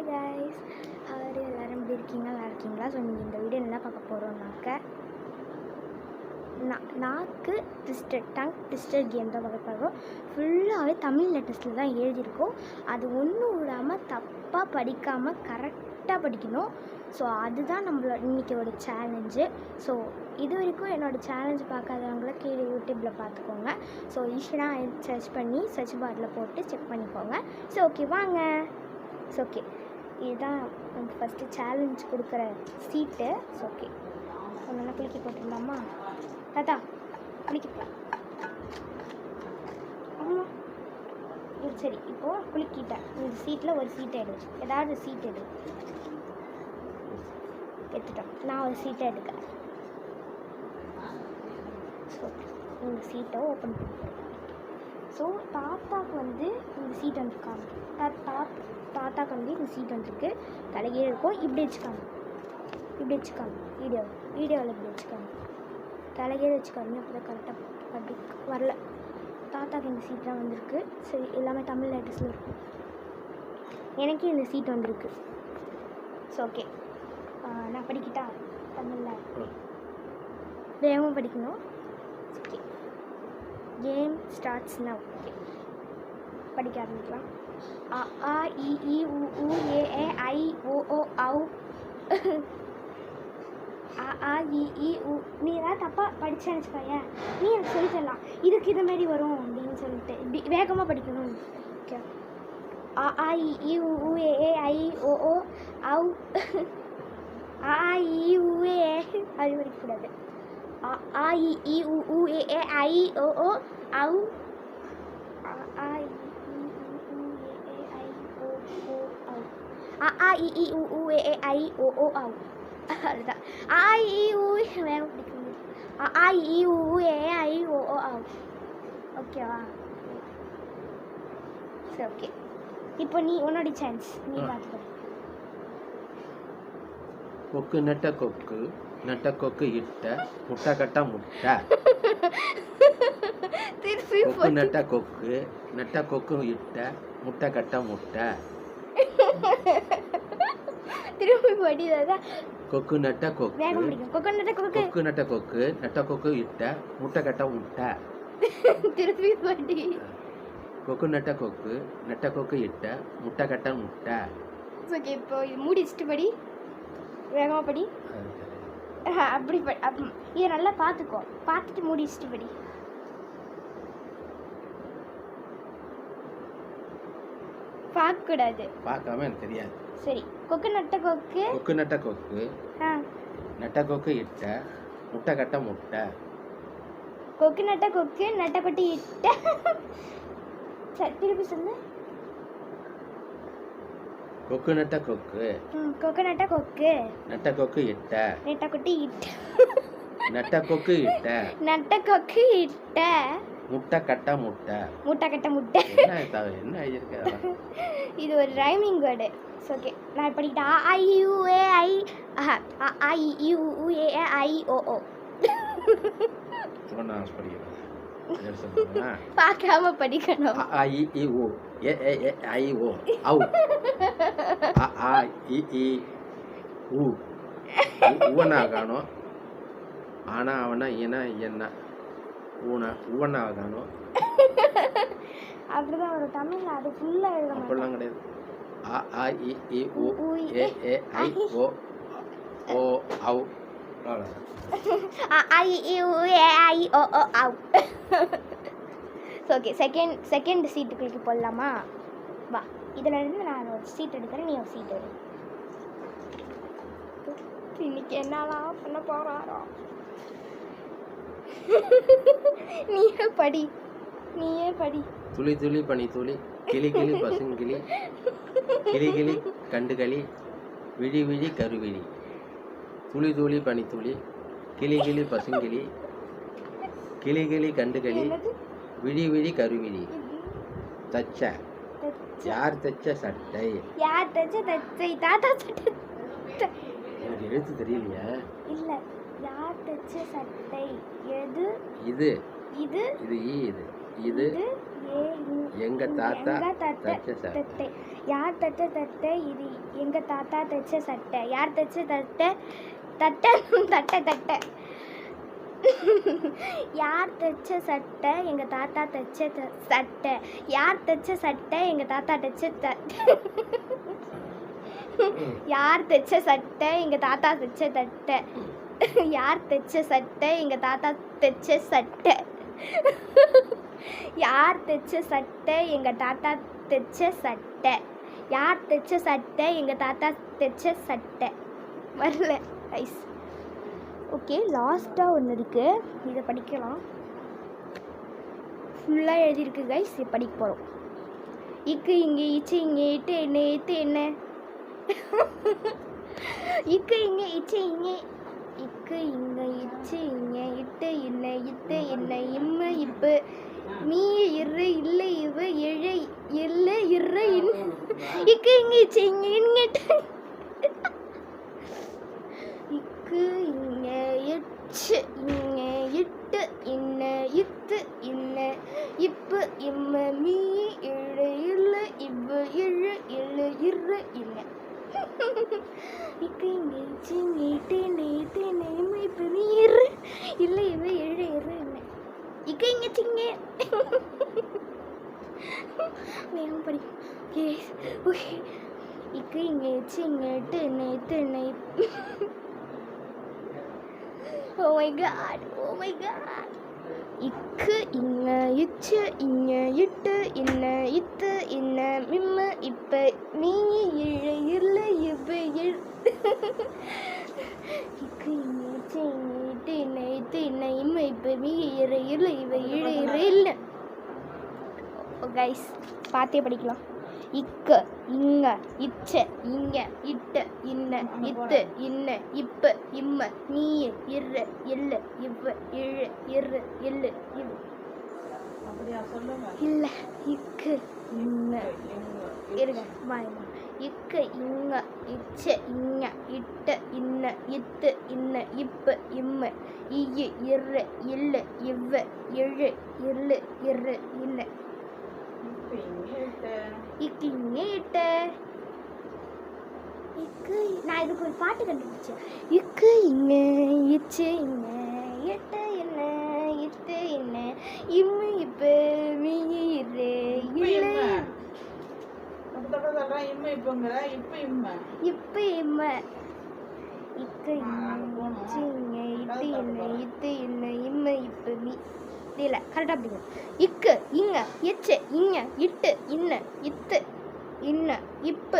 Guys, எல்லோரும் எப்படி இருக்கீங்க? நல்லா இருக்கீங்களா? ஸோ நீங்கள் இந்த வீடியோ என்ன பார்க்க போகிறோம்னாக்க நாக்கு ட்விஸ்டட் டங் ட்விஸ்டட் கேம் தான் பார்க்க போகிறோம். ஃபுல்லாகவே தமிழ் லெட்டர்ஸில் தான் எழுதியிருக்கோம். அது ஒன்றும் விடாமல் தப்பாக படிக்காமல் கரெக்டாக படிக்கணும். ஸோ அதுதான் நம்மளோட இன்றைக்கோட சேலஞ்சு. ஸோ இது வரைக்கும் என்னோடய சேலஞ்சு பார்க்காதவங்கள கீழே யூடியூப்பில் பார்த்துக்கோங்க. ஸோ ஈஸியாக சர்ச் பண்ணி சர்ச் பாரில் போட்டு செக் பண்ணிக்கோங்க. ஸோ ஓகே வாங்க. ஸோ ஓகே, இதுதான் நம்ம ஃபஸ்ட்டு சேலஞ்ச் கொடுக்குற சீட்டு. ஸோ ஓகே, ஒன்று குளிக்க போட்டுருந்தாமா? அதான் குளிக்கலாம். ஆமாம், சரி. இப்போது குளிக்கிட்டேன். இந்த சீட்டில் ஒரு சீட்டை எடு, ஏதாவது சீட் எடு. எடுத்துட்டோம். நான் ஒரு சீட்டை எடுக்கிறேன். ஸோ இந்த சீட்டை ஓப்பன் பண்ணிக்கிறேன். ஸோ தாத்தாவுக்கு வந்து இந்த சீட் வந்துருக்காங்க. தாத்தாவுக்கு வந்து இந்த சீட் வந்துருக்கு. தலைகீழ இருக்கும். இப்படி வச்சுக்காங்க, இப்படி வச்சுக்காங்க. வீடியோவில் இப்படி வச்சுக்காங்க. தலைகீழ வச்சுக்காங்க. அப்போ தான் கரெக்டாக அப்படி வரல. தாத்தாவுக்கு இந்த சீட்லாம் வந்திருக்கு. சரி, எல்லாமே தமிழ் லெட்டர்ஸில் இருக்கும். எனக்கு இந்த சீட் வந்திருக்கு. ஸோ ஓகே, நான் படிக்கிட்டா? தமிழில் வேகமாக படிக்கணும். Okay, game starts now. Okay, படிக்க ஆரம்பிக்கலாம். அ ஆ இ ஈ உ ஊ ஏ ஏ ஐ ஓ ஓ ஔ. அ ஆ இ ஈ உ. நீ ஏதாவது தப்பாக படித்தேன்னு வச்சுக்கோங்க, நீ எனக்கு சொல்லி தரலாம். இதுக்கு இது மாதிரி வரும் அப்படின்னு சொல்லிட்டு இப்படி வேகமாக படிக்கணும். ஓகே, அ ஆ இ ஈ உ ஊ ஏ ஏ ஐ ஓ ஓ ஔ. அ ஆ இ ஈ உ ஏ அது படிக்கக்கூடாது. அ ஆ இ ஈ உ ஊ ஏ ஏ ஐ ஓ ஓ ஔ. அ ஆ இ ஈ உ ஊ ஏ ஏ ஐ ஓ ஓ ஔ. அ ஆ இ ஈ உ ஊ ஏ ஏ ஐ ஓ ஓ ஔ. அதுதான். அ ஆ இ ஈ உ வேகம் படிக்கணும். அ ஆ இ ஈ உ ஊ ஏ ஏ ஐ ஓ ஓ ஔ. ஓகேவா? சரி ஓகே, இப்போ நீ உன்னோட சான்ஸ். நீ பார்த்துக்கோ. கொக்கு நட்ட கொக்கு நட்ட கொக்கு இட்ட முட்டை கட்ட முட்டை. கொக்கு நட்ட கொக்கு நட்ட கொக்கு இட்ட முட்டை கட்ட முட்டை. திரும்பி படிதாதான். கொக்கு நட்ட கொக்கு கொக்கு நட்ட கொக்கு கொக்கு நட்ட கொக்கு நட்ட கொக்கு இட்ட முட்டை கட்ட முட்டை. திரும்பி படி. கொக்கு நட்ட கொக்கு நட்ட கொக்கு இட்ட முட்டை கட்ட முட்டை. ஓகே, இப்போ இது மூடிச்சிட்டு படி, வேகமாக படி. அப்படி இதை நல்லா பார்த்துக்கோ. பார்த்துட்டு மூடிச்சிட்டு படி. பார்க்கக்கூடாது. பார்க்காம எனக்கு தெரியாது. சரி, கொக்கு நட்ட கொக்கு கொக்கு நட்ட கொக்கு நட்ட கொக்கு இட்ட முட்டை கட்ட முட்டை. கொக்கு நட்ட கொக்கு நட்ட கொட்டி இட்ட. திருப்பி சொல்லு. கொக்கு நட்ட கொக்கு கொக்கு நட்ட கொக்கு நட்ட கொக்கு இட்ட நெட்ட கொட்டி இட்ட நட்ட கொக்கு இட்ட நட்ட கொக்கு இட்ட முட்டை கட்ட முட்டை. முட்டை கட்ட முட்டை. என்ன எழுதியிருக்க? இது ஒரு ரைமிங் வேர்டு. ஓகே, நான் படிக்கிட்டேன். அ ஐ யூ ஏ ஐ. அ ஆ இ ஈ உ ஊ ஏ ஏ ஐ ஓ ஓ. நான் படிக்கிறேன். பார்க்காம படிக்கணும். அ இ ஈ உ ஏ ஏ ஏ ஐ ஓ ஔ. அ ஆ இ ஈ உ உவனா காணோம். ஆனா அவனா இனா என்ன ஊனா உவனா காணோம். அப்படிதான் ஒரு தமிழ்ல அது ஃபுல்லா எழுதணும். அப்படிலாம் கிடையாது. அ ஆ இ ஈ உ ஏ ஏ ஐ ஓ ஓ ஔ. அ ஆ இ ஈ உ ஏ ஐ ஓ ஓ ஔ. ஓகே, செகண்ட் சீட்டுக்கு போடலாமா? வா, இதில் இருந்து நான் ஒரு சீட் எடுக்கிறேன், நீ ஒரு சீட் எடு. இன்னைக்கு என்னலாம் பண்ண போகிறாரோ? நீயே படி. துளி துளி பனி துளி கிளி கிளி பசுங்கிளி கிளி கிளி கண்டுகளி விழி விழி கருவிழி. துளி துளி பனி துளி கிளி கிளி பசுங்கிளி கிளி கிளி கண்டுகளி விழி விழி கருவிழி. தச்ச யார் தச்ச சட்டை? யார் தச்ச தச்சை? தாத்தா சட்டை. எனக்கு எழுத்து தெரியலையா? இல்ல, யார் தச்ச சட்டை? எது? இது இது இது ஈ இது இது எங்கள் தாத்தா எங்கள் தாத்தா தச்ச சட்டை. தட்டை. யார் தச்ச தட்டை? இது எங்கள் தாத்தா தச்ச சட்டை. யார் தச்ச தட்டை? தட்டை தட்டை தட்டை. யார் தைச்ச சட்டை? எங்கள் தாத்தா தைச்ச சட்டை. யார் தைச்ச சட்டை? எங்கள் தாத்தா தைச்ச சட்டை. யார் தைச்ச சட்டை? எங்கள் தாத்தா தைச்ச தட்டை. யார் தைச்ச சட்டை? எங்கள் தாத்தா தைச்ச சட்டை. யார் தைச்ச சட்டை? எங்கள் தாத்தா தைச்ச சட்டை. யார் தைச்ச சட்டை? எங்கள் தாத்தா தைச்ச சட்டை. வரல ஐஸ். ஓகே, லாஸ்ட்டாக ஒன்று இருக்குது, இதை படிக்கலாம். ஃபுல்லாக எழுதியிருக்கு கைஸ், இது படிக்க போகிறோம். இக்கு இங்கே இச்சு இங்கே இட்டு என்ன இத்து என்ன. இக்கு இங்கே இச்சு இங்கே இக்கு இங்கே இச்சு இங்கே இட்டு என்ன இத்து என்ன இம்மு இப்பு மீ இரு இல்லை இவு எழு இல்லை இரு இக்கு இங்கே இச்சு இங்கே இங்கிட்டு இக்கு இங்கே இச்சு இங்கே இட்டு இன்ன இத்து இன்ன இப்பு இம்ம மீ இழு இல்லு இவ்வு இழு இழு இரு இன்ன இக்கு இங்கே இச்சு இங்கே இட்டு இன்ன இத்து இன்ன இம்ம இப்பு மீ இரு இல்லை இவ்வு இழு இரு இன்ன இக்கு இங்கே சிங்க. வேணும் படிக்கும். ஓகே, இக்கு இங்கே இச்சு இங்கே இட்டு இன்ன இத்து இன்ன Oh my god, oh my god. இக்கு இங்க இச்சு இங்க இட்டு இன்ன இத்து இன்ன மிம்ம இப்ப மீ இழு இல்ல இவ்வு இழு இக்கு இங்க இச்சு இங்க இட்டு இன்ன இத்து இன்ன இம்ம இப்ப மீ இழு இல்ல இவ்வு இழு இரு இல்ல. கைஸ், பார்த்தே படிக்கலாம். இக்கு இங்க இச்ச இங்க இட்டு இன்ன இத்து இன்ன இப்பு இம்ம நீ இரு இல்லு இவ்வு இழு இரு இல்லு இவ் இல்ல. இக்கு இன்ன இருங்க வாய்மா. இக்கு இங்க இச்ச இங்க இட்டு இன்ன இத்து இன்ன இப்பு இம்ம இய்யு இரு இல்லு இவ்வு இழு இல்லு இரு இன்ன இக்கு இங்கே இட்ட இக்கு. நான் இதுக்கு ஒரு பாட்டு கண்டுபிடிச்சேன். இக்கு இங்க இச்சு இங்க இட்டு என்ன இட்டு என்ன இம்மு இப்ப மீ இரு இல்லை இப்ப இம்ம இக்கு இங்க இச்சு இங்க இட்டு என்ன இட்டு என்ன இம்ம இப்ப மீ இல்லை கரெக்டாக அப்படிங்க. இக்கு இங்க இச்சு இங்க இட்டு இன்ன இத்து இன்ன இப்பு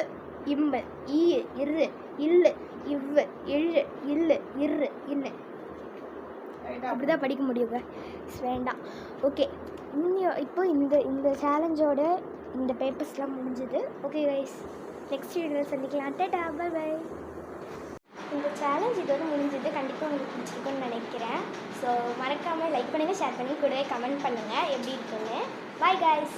இம்ம ஈ இரு இல்லு இவ்வு இழு இல்லு இரு இன்ன. அப்படிதான் படிக்க முடியுங்க, வேண்டாம். ஓகே, இப்போ இந்த சேலஞ்சோட இந்த பேப்பர்ஸ்லாம் முடிஞ்சுது. ஓகே கைஸ், நெக்ஸ்ட் வீடியோவில் சந்திக்கலாம். Tata, bye bye. இந்த சேலஞ்ச் இதோட முடிஞ்சது. கண்டிப்பாக உங்களுக்கு பிடிச்சிருக்குன்னு நினைக்கிறேன். ஸோ மறக்காமல் லைக் பண்ணுங்கள், ஷேர் பண்ணி கூடவே கமெண்ட் பண்ணுங்கள் எப்படி இருக்குன்னு. Bye guys.